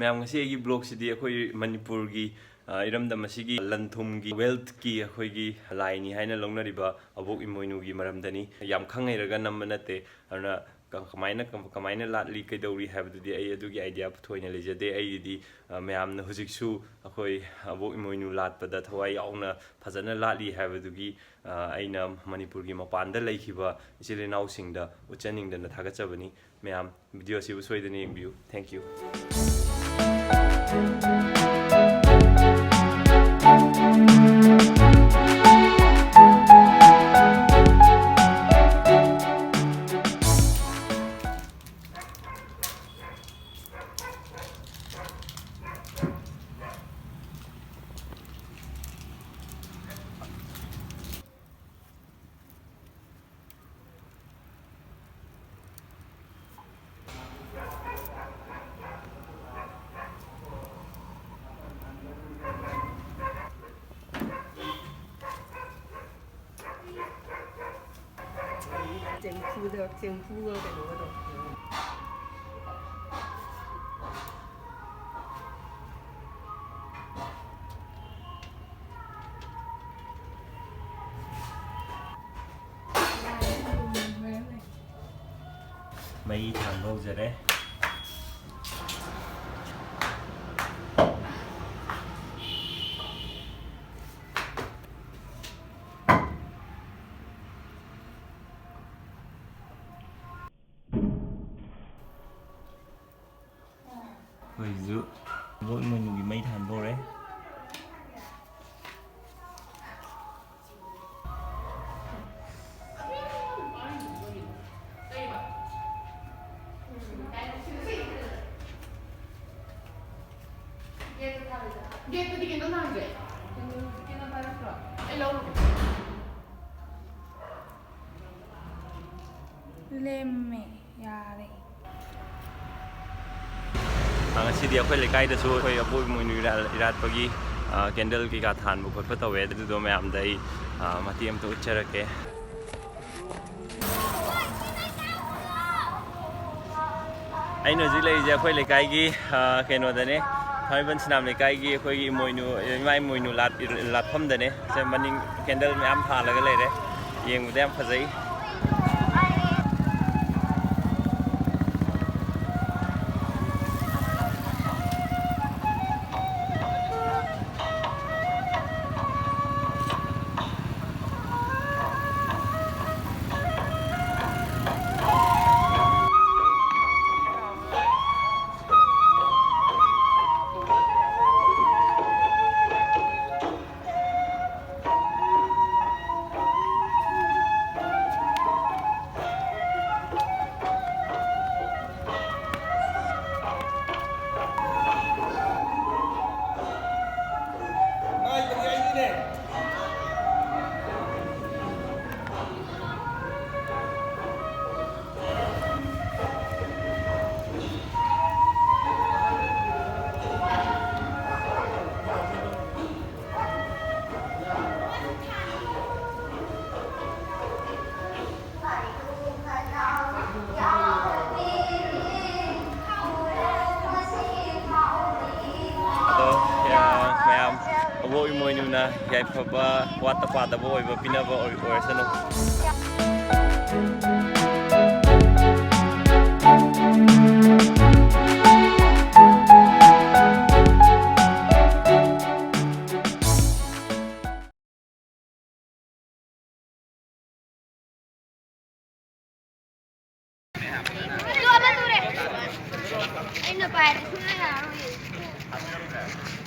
Ma'am ngasi blog sidi akhoi Manipur gi iramdam asigi lanthum gi wealth ki akhoi gi laini haina longnariba abok imoinu gi maramdani yam khangai raga namnate ana kamaina latli kaidori habdudi ai adugi idea puthoina lejade ai di ma'am na hujiksu akhoi abok imoinu latpada thawai yauna phajana latli habdugi aina Manipur gi mapanda laikhiba ichilenau singda uchaning dana thagachabani ma'am video sibu soidani yengbiu thank you整副的给我的。mấy thằng đâu giờ đấy rồi dự vội mình bị mấy thằng đâu đấy Dia tadi kena nang je. Kena barang pro. Hello. Lemme yare. ngasi dia khoi lekai da su khoi apoi moinu irat pagi candle ki ka than bu khot tawe du do ma'am dai matiam to ucharake ai no ji lei je khoi lekai gi keno da ne Haiban Sinam lekai gi khoi gi moinu mai moinu lat pham da ne se maning candle ma'am tha la ga le re yeng bu dem phajai Abo imoinu na yai phaba wata pada bo oiba pinaba oisanu Dua bature. Ini apa?